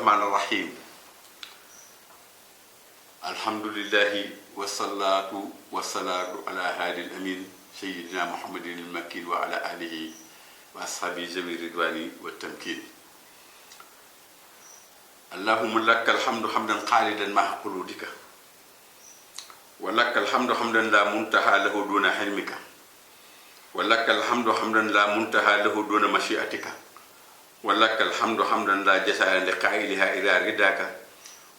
الرحمن الرحيم الحمد لله والصلاة والسلام على هادي الأمين سيدنا محمد المكين وعلى آله وأصحابه ذوي الرضوان والتمكين اللهم لك الحمد حمدا خالدا مع خلودك ولك الحمد حمدا لا منتهى له دون حلمك ولك الحمد حمدا لا منتهى له دون مشيئتك ولك الحمد حمدا لا جزاء لقائلها إلى رداك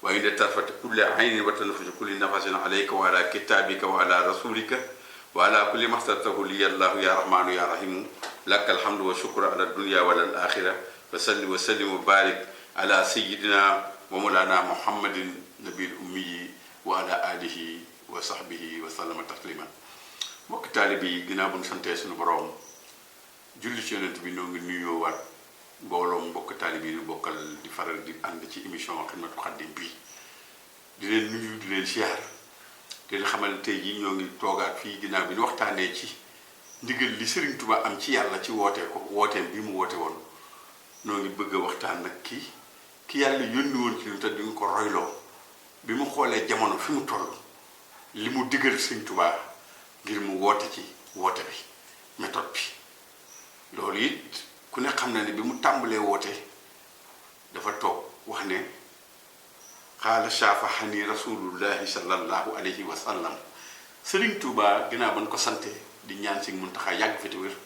وإن طرفة كل عين وتنفذ كل نفس عليك وعلى كتابك وعلى رسولك وعلى كل ما اخترته لي الله يا رحمن يا رحيم لك الحمد والشكر على الدنيا وعلى الآخرة وصل وسلم وبارك على سيدنا ومولانا محمد النبي الأمي وعلى آله وصحبه وسلم تسليما mbokk taalibe yi ginnaaw bu ñu santee suñu borom julli ci yonent bi noo ngi nuyoo waat mbooloom mbokk taalibe yi ñu bokkal di faral di ànd ci émission Xidmatul Xaadim bi di leen nuyu di leen siyaar te di xamal tey jii ñoo ngi toogaat fii ginnaaw bi ñu waxtaanee ci ndigal li Serigne Touba am ci yàlla ci wootee ko wooteem bi mu woote woon noo ngi bëgg a waxtaan nag ki yàlla yónni woon ci ñun te duñ ko royloo bi mu xoolee jamono fi mu toll li mu digal Serigne Touba ngir mu woote ci woote bi méthode bi loolu it ku ne xam na ne bi mu tàmbalee woote dafa toog wax ne xaala shafahani rasulullahi sallallahu alayhi wa sallam Serigne Touba ginnaaw ban ko sante di ñaan Sëriñ Muntaxa yàgg fi te wér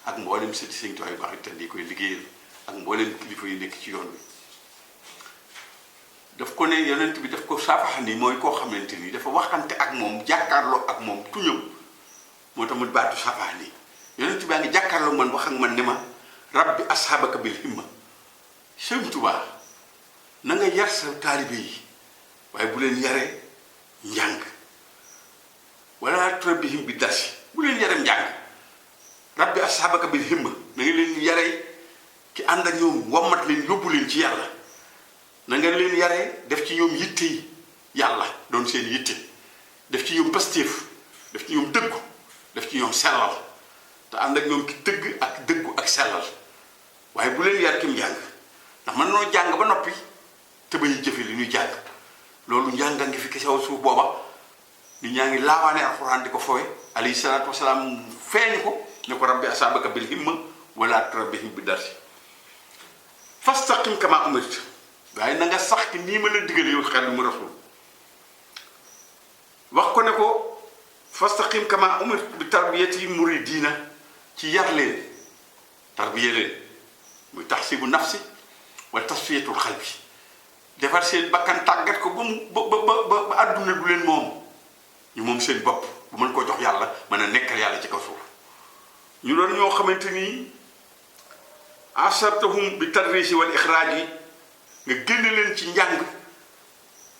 ak mboolem sëti Sëriñ Touba yu baax te di koy liggéeyal ak mboolem kilifa yi nekk ci yoon bi daf ko ne yonent bi daf ko shafahani mooy koo xamante ni dafa waxante ak moom jàkkaarloo ak moom tuñam moo tax mu baatu safaani yonent baa ngi jàkkaarloo man wax ak man ne ma rabbi ashabaka bil himma Sëriñ Tuubaa na nga yar sa taalibe yi waaye bu leen yaree njàng wala turabbihim bi darsi bu leen yaree njàng rabbi ashabaka bil himma na nga leen yaree ki ànd ak ñoom wammat leen yóbbu leen ci yàlla na nga leen yaree def ci ñoom yitte yi yàlla doon seen yitte def ci ñoom pastéef def ci ñoom dëggu def ci ñoom sellal te ànd ak ñoom ki dëgg ak dëggu ak sellal waaye bu leen yar kim njàng ndax mën noo jàng ba noppi te bañu jëfe li ñuy jàng loolu njànga ngi fi ki saw suuf booba ni ñaa ngi laawaane alxuraan di ko fowe alayhi salaatu wasalaam feeñ ko ne ko rabbi asabaka bil himma wala turabbihim bi darsi fastaqim kama umirta waaye na nga sax ki nii ma la digal yow xel mu rasul wax ko ne ko fastaqim kama umirta bi tarbiyati muridina ci yar leen tarbiya leen muy tahsibu nafsi wa tasfiyatul xalbi defar seen bakkan tàggat ko ba mu ba àdduna du leen moom ñu moom seen bopp bu mën koo jox yàlla mën a nekkal yàlla ci kaw suuf ñu doon ñoo xamante ni asartahum bi tadrisi wal ixraaj yi nga génne leen ci njàng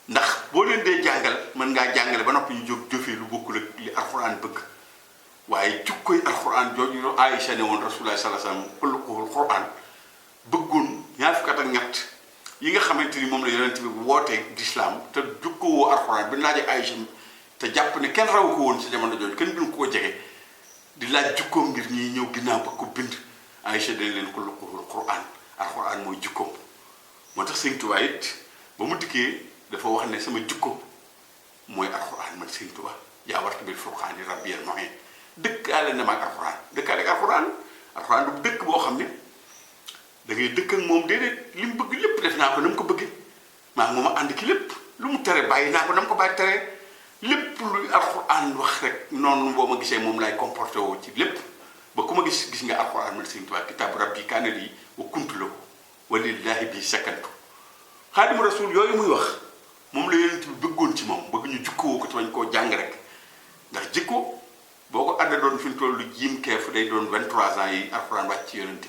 ndax boo leen dee jàngal mën ngaa jàngale ba noppi ñu jóg jëfee lu bokkul ak li alxuraan bëgg waaye jukkoy alxuraan jooju Aïcha ne woon rasulullah sallallahu alayhi wasallam xuluqul alxuraan bëggoon ñaar fukk ak ñett yi nga xamante ni moom la yonent bi wootee d'islam te jukkowoo alxuraan bi laajee Aïcha te jàpp ne kenn raw ko woon ci jamono jooju kenn duñ ko jege di laaj jukkoom ngir ñiy ñëw ginnaaw ba ko bind Aïcha dañ leen xuluqul alxuraan alxuraan mooy jukkoom moo tax Sëriñ Tuubaa it ba mu dikkee dafa wax ne sama jukko mooy alxuraan man Sëriñ Tuubaa jaawartu bil furqaani rabbiyal mu'in dëkkaale na ma ak alxuraan dëkkaale ak alxuraan du dëkk boo xam ne da ngay dëkk ak moom déedéet li mu bëgg lépp def naa ko na mu ko bëggee maa ngi moom a ànd ki lépp lu mu tere bàyyi naa ko na mu ko bàyyi tere lépp luy alxuraan wax rek noonu boo ma gisee moom laay comporté woo ci lépp ba ku ma gis nga alxuraan man Sëriñ Tuubaa kitaabu rabbi kaana lii wa kuntu lahu wa lillaahi bi sakantu Xaadimu Rasuul yooyu muy wax moom la yonent bi bëggoon ci moom bëgg ñu jukkoo ko te bañ koo jàng rek ndax jikko boo ko àdda doon fi mu toll jiim keef day doon 23 ans yi alxuraan wàcc ci yonent bi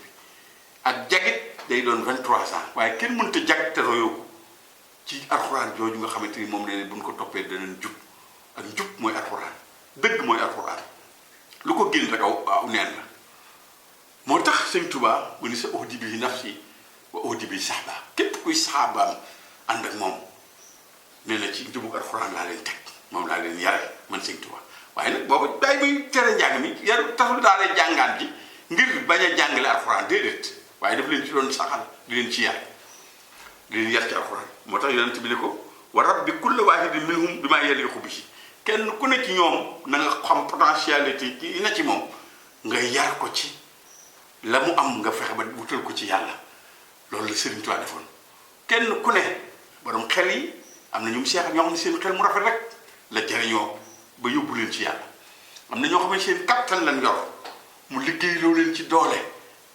ak jagit day doon 23 ans waaye kenn mënta jag te royoo ko ci alxuraan jooju nga xamante ni moom la buñ ko toppee danañ jub ak njub mooy alxuraan dëgg mooy alxuraan lu ko génn rek aw neen la moo tax Sëriñ Tuubaa mu ni sa uhdi bi nafsi wa uhdi bi saxba képp kuy saxaabaam ànd ak moom nee na ci njubug alxuraan laa leen teg moom laa leen yare man Sëriñ Tuubaa waaye nag boobu day muy tere njàng mi yaru taxul daa lay jàngaan ji ngir bañ a jàngale alxuraan déedéet waaye daf leen ci doon saxal di leen ci yar li yar ci alxuraan moo tax yonent bi ne ko wa rabbi kulli waahidin minhum bimaa yaliqu bihi kenn ku ne ci ñoom na nga xam potentialité yi na ci moom nga yar ko ci la mu am nga fexe ba wutal ko ci yàlla loolu la Sëriñ Tuubaa defoon kenn ku ne borom xel yi am na ñu seex ñoo xam ne seen xel mu rafet rek la jariñoo ba yóbbu leen ci yàlla am na ñoo xam ne seen kattan lañ yor mu liggéey loo leen ci doole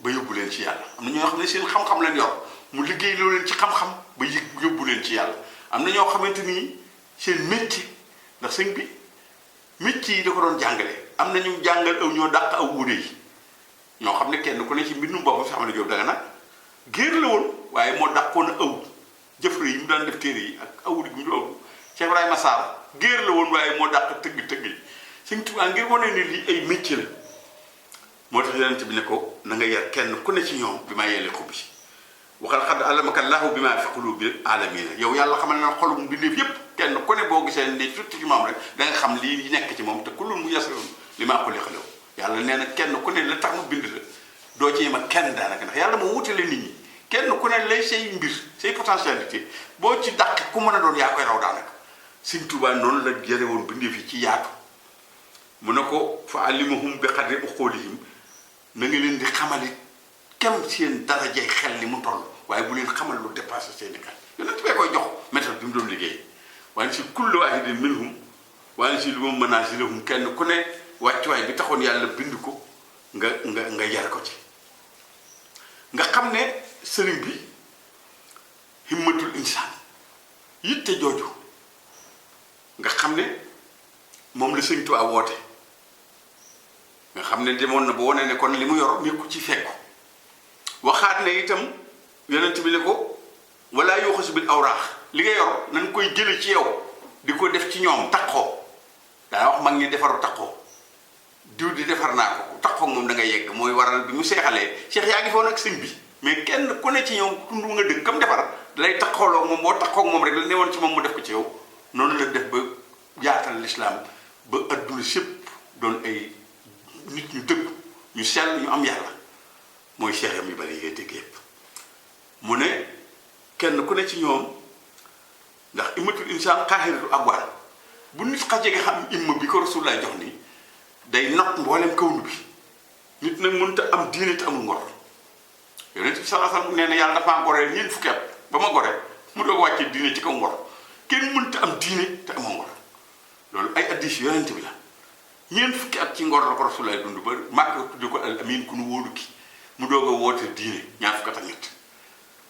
ba yóbbu leen ci yàlla am na ñoo xam ne seen xam-xam lañ yor mu liggéey loo leen ci xam-xam ba yóbbu leen ci yàlla am na ñoo xamante ni seen métier ndax sëñ bi métier yi da ko doon jàngale am na ñu jàngal aw ñoo dàq aw wuute yi ñoo xam ne kenn ku ne ci mbindum boppam sax xam ne Jóob danga nag géer la woon waaye moo dàqoon a aw jëfre yi mu daan def téere yi ak awudi bi mu doon Cheikh Ibrahima Sarr géer la woon waaye moo dàq tëgg yi Sëñ Tuubaa ngir wane ni lii ay métier la moo tax yonent bi ne ko na nga yar kenn ku ne ci ñoom bi maa yeele ko bi waxal xad allamaka llaahu bi maa fi quluubil aalamiina yow yàlla xamal na xolum mbindeef yépp kenn ku ne boo gisee ne surtout ci moom rek da nga xam lii nekk ci moom te kullun muyassarun limaa xuliqa lahu yàlla nee na kenn ku ne la tax mu bind la doo ci yem ak kenn daanaka ndax yàlla moo wutale nit ñi kenn ku ne lay say mbir say potentialité boo ci dàq ku mën a doon yaa koy raw daanaka Sëñ Tuubaa noonu la jële woon bindeef yi ci yaatu mu ne ko fa allimahum bi qadri uqulihim na nga leen di xamalit kem seen darajay xel ni mu toll waaye bu leen xamal lu dépassé seeni xel yonent bee koy jox méthode bi mu doon liggéey waaye si kullu waahidin minhum waaye si lu ma manaazilahum kenn ku ne wàccuwaay bi taxoon yàlla bind ko nga yar ko ci nga xam ne sëriñ bi himmatul insaan yitte jooju nga xam ne moom la Sëñ Tuubaa woote nga xam ne demoon na ba wane ne kon li mu yor mi ko ci fekku waxaat ne itam yonent bi ne ko wala yuxasu bil awraax li nga yor nañ koy jële ci yow di ko def ci ñoom taxoo daa wax mag ñi defaru taxoo diw di defar naa ko taxoo moom da nga yegg mooy waral bi mu seexalee seex yaa ngi foon ak sëñ bi mais kenn ku ne ci ñoom tund nga dëgg kam defar lay taxooloo moom boo taxoo moom rek la newoon ci moom mu def ko ci yow noonu la def ba yaatal lislaam ba adduna sépp doon ay nit ñu dëgg ñu sell ñu am yàlla mooy seex yam yu bari yi ngay dégg yépp mu ne kenn ku ne ci ñoom ndax immatul insaan xaaxiratu abwaan bu nit xajee nga xam imma bi ko Rasulullah jox nii day not mboolem kawnu bi nit nag mënut a am diine te amul ngor yonent bi sallallahu alayhi wasallam nee na yàlla dafa goree ñeent fukki at ba ma goree mu doog wàccee diine ci kaw ngor kenn mënut a am diine te amoo ngor loolu ay addis yonent bi la ñeent fukki at ci ngor la ko Rasulullah dund ba màkk tudde ko al amin ku nu wóolu ki mu doog a woote diine ñaar fukki at ak ñett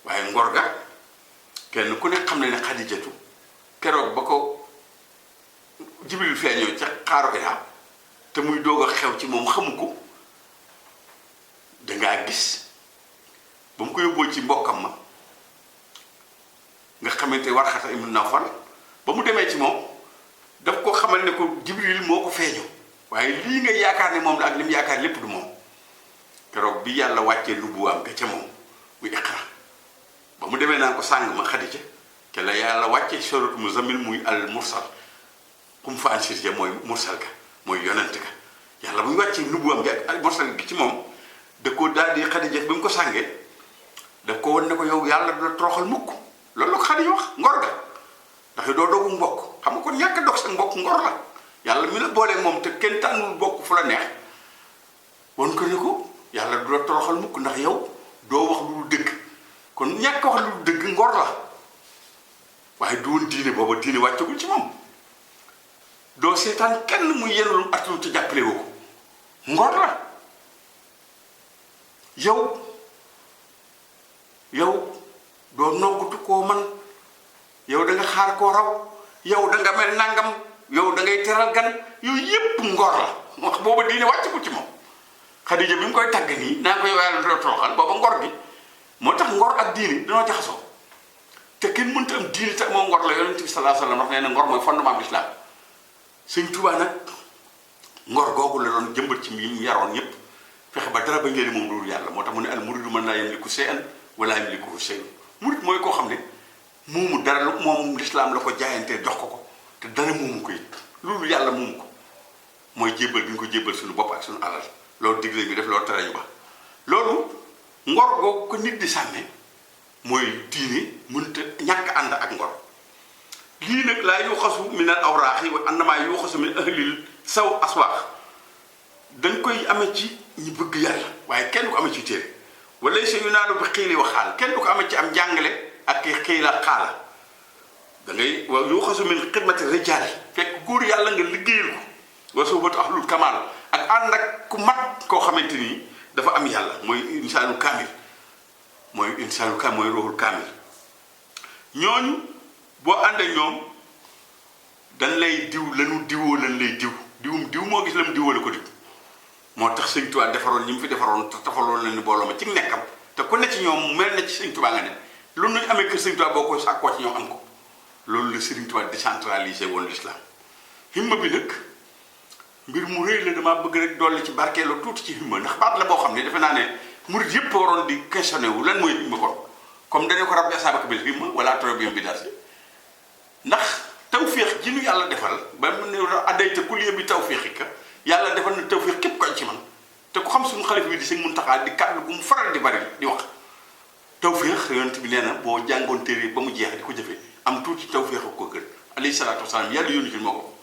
waaye ngor ga kenn ku ne xam ne ne Xadijatu keroog ba ko Jibril feeñoo ca xaaru Hira te muy doog a xew ci moom xamu ko dangaa gis ba mu ko yóbboo ci mbokkam ma nga xamante Warxata ibn Nawfal ba mu demee ci moom daf ko xamal ne ko Jibril moo ko feeñu waaye lii nga yaakaar ne moom la ak li mu yaakaar lépp du moom keroog bi yàlla wàccee nubuwaam ga ca moom muy Iqra ba mu demee naan ko sàng ma Xadija te la yàlla wàccee suratu Muzammil muy al mursal kum fa ansirja mooy mursal ga mooy yonent ga yàlla bu ñu wàccee nubuwaam gi ak mursal gi ci moom da ko daal di Xadija bi mu ko sàngee daf ko won ne ko yow yàlla du la toroxal mukk loolu la ko Xadija wax ngor ga ndax doo dogu mbokk xam nga kon ñàkk a dog sa mbokk ngor la yàlla mi la boolee moom te kenn tànnul bokk fu la neex won ko ne ko yàlla du la toroxal mukk ndax yow doo wax lu dul dëgg kon ñàkk wax lu dul dëgg ngor la waaye du woon diine booba diine wàccagul ci moom doo seetaan kenn mu yenul atul te jàppale woo ko ngor la yow doo noggutu koo man yow da nga xaar koo raw yow da nga mel nangam yow da ngay teral gan yooyu yépp ngor la wax booba diine wàccagul ci moom Xadija bi mu koy tàgg nii naa ko yow yàlla doo toroxal booba ngor bi moo tax ngor ak diine dañoo jaxasoo te kenn mënta am diine te moo ngor la yonent bi sallallahu alayhi wasallam wax nee na ngor mooy fondement de l'islam Sëñ Tuubaa nag ngor googu la doon jëmbat ci mi yaroon ñëpp fexe ba dara ba ngeen moom loolu yàlla moo tax mu ne al muridu man laa yamliku shay'an wala yamlikuhu shay'un murid mooy koo xam ne moomu dara lu moom l'islam la ko jaayantee jox ko te dara moomu ko it loolu yàlla moomu ko mooy jébbal bi ñu ko jébbal suñu bopp ak suñu alal loolu digle ñu def loolu tere ñu ba loolu ngor googu ko nit di sàmmee mooy diine mënta ñàkk ànd ak ngor lii nag laa yuuxasu min al awraaxi wa annamaa yuuxasu min ahlil saw aswaax dañ koy amee ci ñi bëgg yàlla waaye kenn du ko amee ci téere wala sa yu naalu bi xiili wa xaal kenn du ko amee ci am jàngale ak xiila xaala da ngay wa yuuxasu min xidmati rijaal fekk góor yàlla nga liggéeyal ko wa soobatu ahlul kamaal ak ànd ak ku mat koo xamante ni dafa am yàlla mooy insaanu kaamil mooy ruuxul kaamil ñooñu boo ànd ak ñoom dañ lay diw lanu diwoo lañ lay diw moo gis la mu diwoo la ko diw moo tax sëñ Tuubaa defaroon ñi mu fi defaroon te tafaloon leen ni booloo ma ci nekkam te ku ne ci ñoom mel na ci sëñ Tuubaa nga ne lu nuy amee kër sëñ Tuubaa boo koy sàkkoo ci ñoom am ko loolu la sëriñ Tuubaa décentralisé woon l'islam himma bi nag mbir mu rëy la damaa bëgg rek dolli ci barkeeloo tuuti ci himma ndax baat la boo xam ne defe naa ne murid yëpp waroon di questionné wu lan mooy himma kon comme dañu ko rabbi asaabaka bil himma wala turabihim bi darsi ndax tawféex ji nu yàlla defal ba mu ne addayta kulliya bi tawféexika yàlla defal na tawféex képp ko ci man te ku xam suñu xalifa bi di sëñ Muntaxa di kàddu gu mu faral di bari di wax tawféex yonent bi nee na boo jàngoon téere ba mu jeex di ko jëfee am tuuti tawféex ko gën alayhi salaatu wasalaam yàlla yónni ci moo ko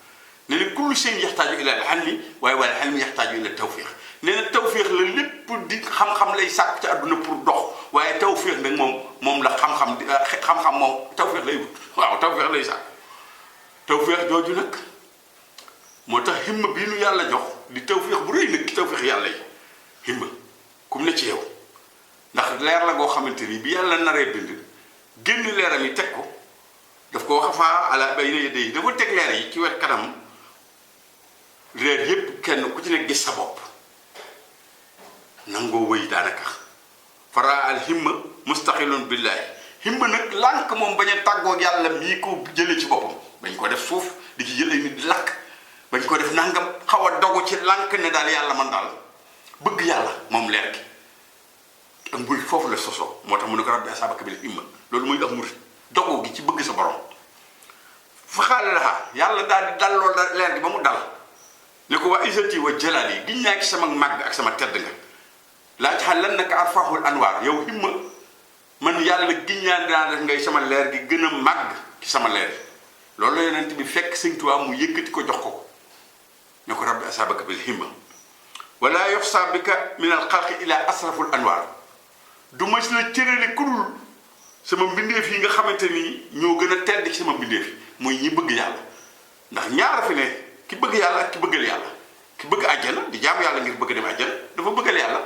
nee na kullu shay'in yaxtaaju ila al-ilmi waaye wala al-ilmu yaxtaaju ila tawféex nee na tawféex la lépp di xam-xam lay sàkk ci àdduna pour dox waaye tawféex nag moom la xam-xam moom tawféex lay wut waaw tawféex lay sàkk tawféex jooju nag moo tax himma bii nu yàlla jox di tawféex bu rëy nag ki tawféex yàlla yi himma kum ne ci yow ndax leer la goo xamante ni bi yàlla naree bind génn leeram yi teg ko daf ko wax faa ala bayna yadayhi dafa teg leer yi ci wet kanam leer yépp kenn ku ci ne gis sa bopp nangoo wëy daanaka fara al himma mustaqilun billahi himma nag lànk moom bañ a tàggoog yàlla mii ko jële ci boppam bañ ko def suuf di ci jëlee nit lakk bañ ko def nangam xaw a dogu ci lànk ne daal yàlla man daal bëgg yàlla moom leer gi ak murit foofu la sosoo moo tax mu ne ko rabbi asaabaka bil himma loolu muy ak murit dogu gi ci bëgg sa borom fa xaale la yàlla daal di dal loolu leer gi ba mu dal ne ko waa isati wa jalaal yi giñ naa ci sama màgg ak sama tedd nga laaj xal lan naka arfahul anwaar yow himma man yàlla giñ naa dinaa def ngay sama leer gi gën a màgg ci sama leer loolu la yonent bi fekk sëñ Tuubaa mu yëkkati ko jox ko ne ko rabbi asaabaka bil himma wala yoxsa bika min al xalqi ila asraful anwaar du ma si la cërale kudul sama mbindeef yi nga xamante ni ñoo gën a tedd ci sama mbindeef yi mooy ñi bëgg yàlla ndax ñaara fi ne ki bëgg yàlla ak ki bëggal yàlla ki bëgg àjjana di jaamu yàlla ngir bëgg dem àjjana dafa bëggal yàlla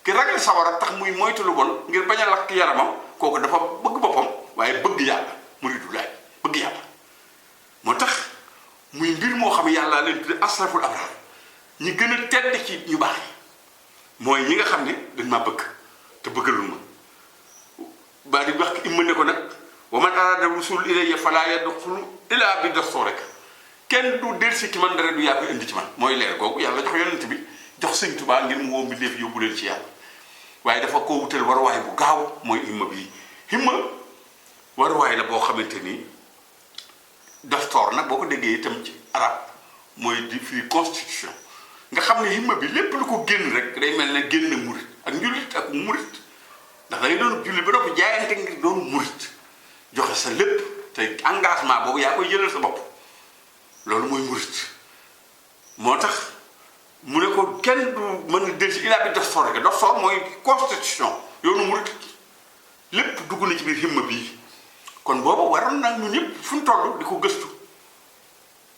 ki ragal sawara tax muy moytu lu bon ngir bañ a lakk yaramam kooku dafa bëgg boppam waaye bëgg yàlla muridu laay bëgg yàlla moo tax muy mbir moo xam yàlla leen tudde asraful abraar ñi gën a tedd ci ñu baax yi mooy ñi nga xam ne dañ maa bëgg te bëggalul ma ba di wax imma ne ko nag wa man arada wusul ilayya fala yadxulu illa bi dasto rek kenn du delsi ci man dara du yaa koy indi ci man mooy leer googu yàlla jox yonent bi jox sëñ Tuubaa ngir mu woo mbindeef yóbbu leen ci yàlla waaye dafa ko wutal waruwaay bu gaaw mooy himma bii himma waruwaay la boo xamante ni dastoor nag boo ko déggee itam ci arab mooy di fii constitution nga xam ne himma bi lépp lu ko génn rek day mel ne génn murit ak njullit ak murit ndax da ngay doon julli ba noppi jaayante ngir doon murit joxe sa lépp te engagement boobu yaa koy jëlal sa bopp loolu mooy murit moo tax mu ne ko kenn du mën a del si ilaa bi dastoor rek dastoor mooy constitution yoonu murit lépp dugg na ci biir himma bii kon boobu waroon nag ñun ñëpp fu ñu toll di ko gëstu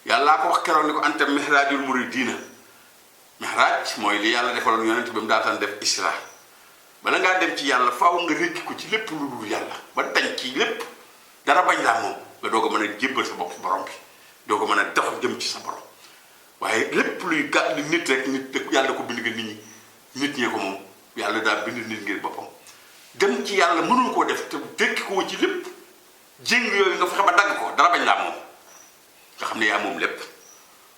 yàllaa ko wax keroog ni ko anta mihraajul muridiina mihraaj mooy li yàlla defaloon yonent ba mu daataan def isra bala ngaa dem ci yàlla faaw nga rékki ko ci lépp lu dul yàlla ba dañ ci lépp dara bañ laa moom nga doog a mën a jébbal sa bopp borom bi doog a mën a dox jëm ci sa borom waaye lépp luy gàtt li nit rek nit yàlla ko bind nga nit ñi nit ñee ko moom yàlla daa bind nit ngir boppam dem ci yàlla mënul koo def te tekki ko ci lépp jéng yooyu nga fexe ba dagg ko dara bañ laa moom nga xam ne yaa moom lépp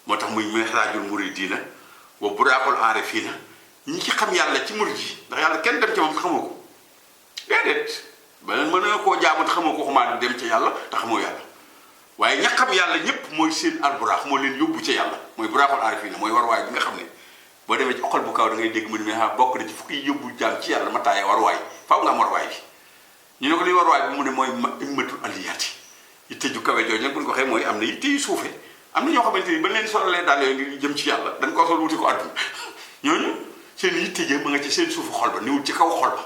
moo tax muy mihraajul muridiina wa buraaqul aarifiina ñi ci xam yàlla ci murid yi ndax yàlla kenn dem ci moom te xamoo ko déedéet ba mën na koo jaamu te xamoo ko xumaa dem ca yàlla te xamoo yàlla waaye ña xam yàlla ñëpp mooy seen alburaax moo leen yóbbu ca yàlla mooy buraaqul aarifiina mooy waruwaay bi nga xam ne boo demee ci xol bu kaw da ngay dégg mu ne bokk na ci fukki yóbbu jaam ci yàlla ma taaye waruwaay faaw nga am waruwaay bi ñu ne ko li war waay bi mu ne mooy immatul aliyaati yitte ju kawe jooju nag bu ñu ko waxee mooy am na yitte yu suufe am na ñoo xamante ni ba leen solalee daal yooyu ngir jëm ci yàlla dañ koo sol wuti ko àdduna ñooñu seen yitte jë ma nga ci seen suufu xol ba niwul ci kaw xol ba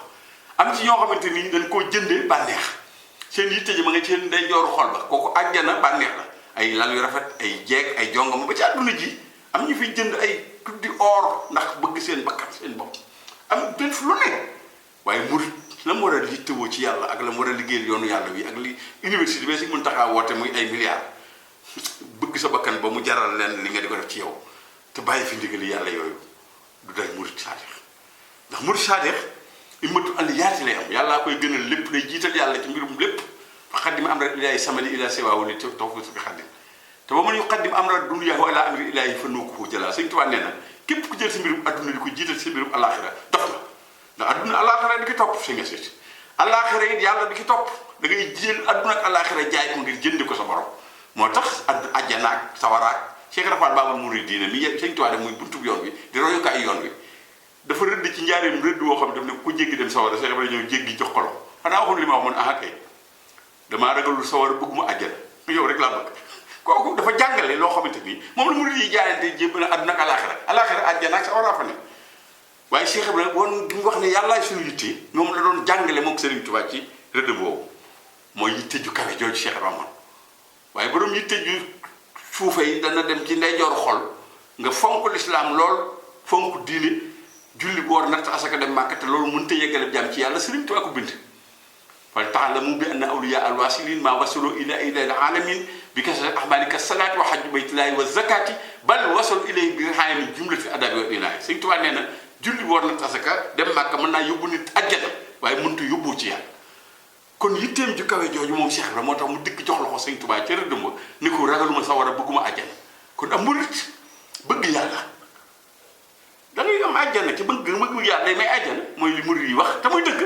am ci ñoo xamante ni dañ koo jëndee bànneex seen yitte jë ma nga ci seen day jooru xol ba kooku àjjana bànneex la ay lal yu rafet ay jeeg ay jongama ba ci àdduna ji am ñu fiy jënd ay tuddi or ndax bëgg seen bakkan seen bopp am benn fu lu ne waaye murit la mu war a yittewoo ci yàlla ak la mu war a liggéeyal yoonu yàlla wi ak li université bi si mën taxaa woote muy ay milliards bëgg sa bakkan ba mu jaral leen li nga di ko def ci yow te bàyyi fi ndigali yàlla yooyu du day murit saadix ndax murit saadix immatu aliyaati lay am yàllaa koy gënal lépp lay jiital yàlla ci mbirum lépp fa xaddim am ra ilaahi samali ila siwaahu li tawfiq bi xaddim te ba mën yu xaddim am ra dunya wa ala amri ilaahi fa nuukuhu jëla Sëñ Tuubaa nee na képp ku jël si mbirum adduna di ko jiital si mbirum alaxira dof la ndax adduna alaxira di ki topp si nga seet alaxira it yàlla di ki topp da ngay jël adduna ak alaxira jaay ko ngir jëndi ko sa borom moo tax àjjana ak sawaraak Cheikh Rafal Baabul Muridiina mi Sëñ Tuubaa def muy buntub yoon wi di royukaay yoon wi dafa rëdd ci njaareem rëdd woo xam ne daf ne ku jéggi dem sawara Cheikh Ibrahima ñëw jéggi jox xolo xanaa waxul li ma wax man ah kay damaa ragalul sawara bëgguma àjjana yow rek laa bëgg kooku dafa jàngale loo xamante ni moom la murid yi jaayante jébb na àdduna ak alaxira àjjana ak sawara fa ne waaye Cheikh Ibrahima woon gi mu wax ne yàllaay suñu yitte moom la doon jàngale moom Serigne Touba ci rëdd boobu mooy yitte ju kawe jooju Cheikh Ibrahima waaye borom yitte ju suufe yi dana dem ci ndeyjooru xol nga fonk lislaam lool fonk diine julli boor natt asaka dem Màkka te loolu mënut a yeggale jàmm ci yàlla Serigne Touba ko bind fal ta'lamu bi anna awliya al-wasilin ma wasalu ila alamin bi kasrati ahmalika salaati wa hajji baytillahi wa zakati bal wasalu ilayhi bi rihaayami jumlati adabi wa inaaya Sëñ Tuubaa nee na julli boor natt asaka dem Màkka mën naa yóbbu nit àjjana waaye mënut a yóbbu ci yàlla kon yitteem ju kawe jooju moom Cheikh la moo tax mu dikk jox la ko Sëñ Tuubaa ca rëddëm ni ko ragaluma sawara bëgguma àjjana kon am murit bëgg yàlla da ngay am àjjana ci bëgg yàlla day may àjjana mooy li murit yi wax te muy dëgg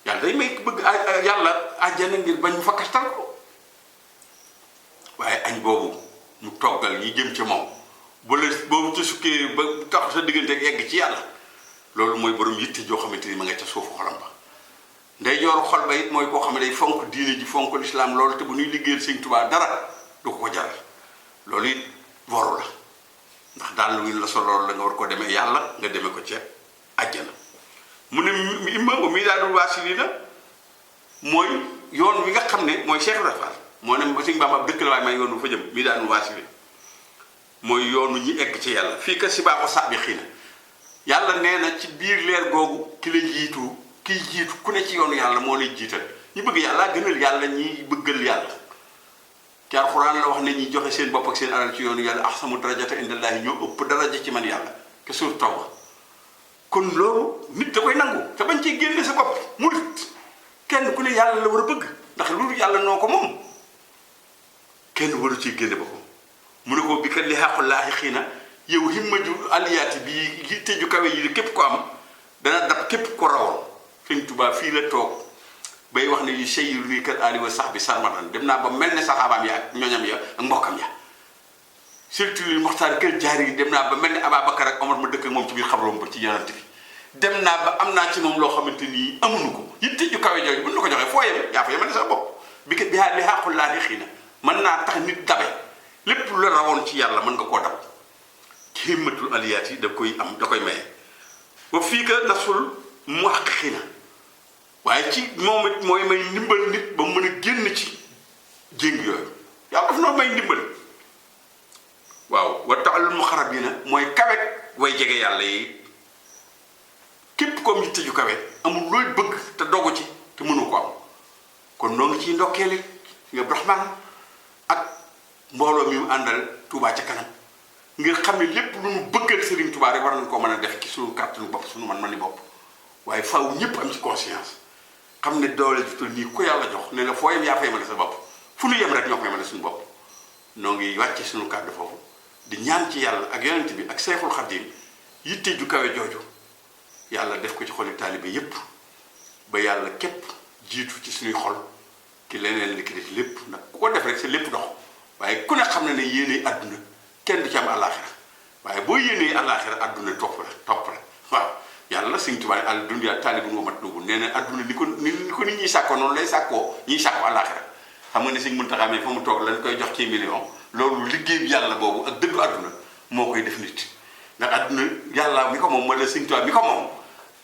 yàlla day may bëgg yàlla àjjana ngir bañ mu fakkastal ko waaye añ boobu mu toggal yi jëm ci moom boobu ci sukkee ba tax sa diggante ak egg ci yàlla loolu mooy borom yitte joo xamante ni ma nga ca suufu xolam ba ndey jooru xol ba it mooy koo xam ne day fonk diine ji fonk lislaam loolu te bu ñuy liggéeyal Sëñ Tuubaa dara du ko jaral loolu it waru la ndax daal lu la solo la nga war ko demee yàlla nga demee ko ca àjjana mu ne mi daadul waasiliina mooy yoon wi nga xam ne mooy Cheikh Rafal moo ne Sëñ Bamba ab dëkk la waaye may yoon wu fa jëm mi daadul waasiliina mooy yoonu ñi egg ci yàlla fii ka si baa ko saabiqiina yàlla nee na ci biir leer googu ki la jiitu kiy jiitu ku ne ci yoonu yàlla moo lay jiital ñi bëgg yàlla gënal yàlla ñi bëggal yàlla ci alxuraan la wax ne ñi joxe seen bopp ak seen alal ci yoonu yàlla ahsanu darajata indallaahi ñoo ëpp daraja ci man yàlla ke suur Tawba kon loolu nit da koy nangu te bañ ciy génne sa bopp murit kenn ku ne yàlla la war a bëgg ndax loolu yàlla noo ko moom kenn waru ciy génne boppam mu ne ko bi kat li xàqulaahi xii na yow himmaju aliyaati bi yitte ju kawe yi képp ko am dana dab képp ko rawoon Sëñ Tuubaa fii la toog bay wax ne yu seyir nii kër ali wa sax bi sarmatan dem naa ba mel ne saxaabaam ya ak ñoñam ya ak mbokkam ya surtout li Muxtaar kër jaari yi dem naa ba mel ne Ababacar ak Omar ma dëkk ak moom ci biir xabroom ba ci yonent bi dem naa ba am naa ci moom loo xamante nii amuñu ko yitte ju kawe jooju bu ñu ko joxee foo yem yaa fa yemale sa bopp bi kat bi li xàqullaahi xii na mën naa tax nit dabe lépp lu la rawoon ci yàlla mën nga koo dab ci himmatul aliyaat yi da koy am da koy maye ba fii ka nasul mu wax xii na waaye ci moom it mooy may ndimbal nit ba mu mën a génn ci jéng yooyu yàlla daf noo may ndimbal waaw wa ta'allul muqarrabiina mooy kawek way jege yàlla yi képp comme yitte ju kawe amul looy bëgg te dogu ci te mënu ko am kon noo ngi ciy ndokkeele nga Abdourahmane ak mbooloo mi mu àndal Touba ca kanam ngir xam ne lépp lu nu bëggal Serigne Touba rek war nañ koo mën a def ci suñu kàttanu bopp suñu man-mani bopp waaye faaw ñëpp am ci conscience xam ne doole ji toll nii ku yàlla jox ne la foo yem yaa fa yemale sa bopp fu nu yem rek ñoo ko yemale suñu bopp noo ngi wàcce suñu kàddu foofu di ñaan ci yàlla ak yonent bi ak Seexul Xadiim yitte ju kawe jooju yàlla def ko ci xoli taalibe yépp ba yàlla képp jiitu ci suñuy xol ki leneen li ki def lépp nag ku ko def rek sa lépp dox waaye ku ne xam ne ne yéene àdduna kenn du ci am àllaaxira waaye boo yéenee àllaaxira àdduna topp la waaw yàlla Sëñ Tuubaa al dunya taalibun wa matlubun nee na adduna ni ko nit ñi sàkkoo noonu lay sàkkoo ñiy sàkko àllaaxira xam nga ne Sëñ Muntaxa fa mu toog lañ koy jox ci million loolu liggéey bi yàlla boobu ak dëggu adduna moo koy def nit ndax adduna yàlla mi ko moom wala Sëñ Tuubaa mi ko moom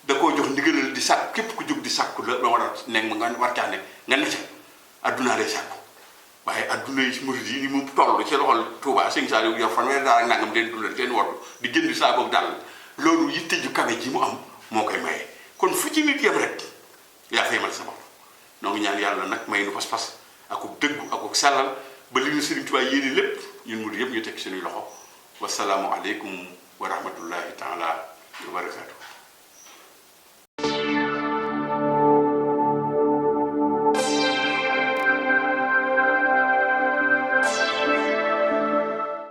da koo jox ndigalal di sàkk képp ku jóg di sàkku la war a nekk nga war caa ne nga ne ca addunaa lay sàkku waaye adduna yi murid yi ni mu toll ci loxol Touba Sëñ Saliou yor fanweeri daal ak nangam leen dundal leen woddu di jënd saa boobu daal loolu yitte ju kawe ji mu am moo koy maye kon fu ci nit yem rek yaa fa yemal sa bopp noo ngi ñaan yàlla nag may nu pas-pas akuk dëggu akuk sellal ba li ñu Sëriñ Tuubaa yéene lépp ñun murid yëpp ñu teg suñuy loxo wasalaamu aleykum wa rahmatullahi taala wa barakaatu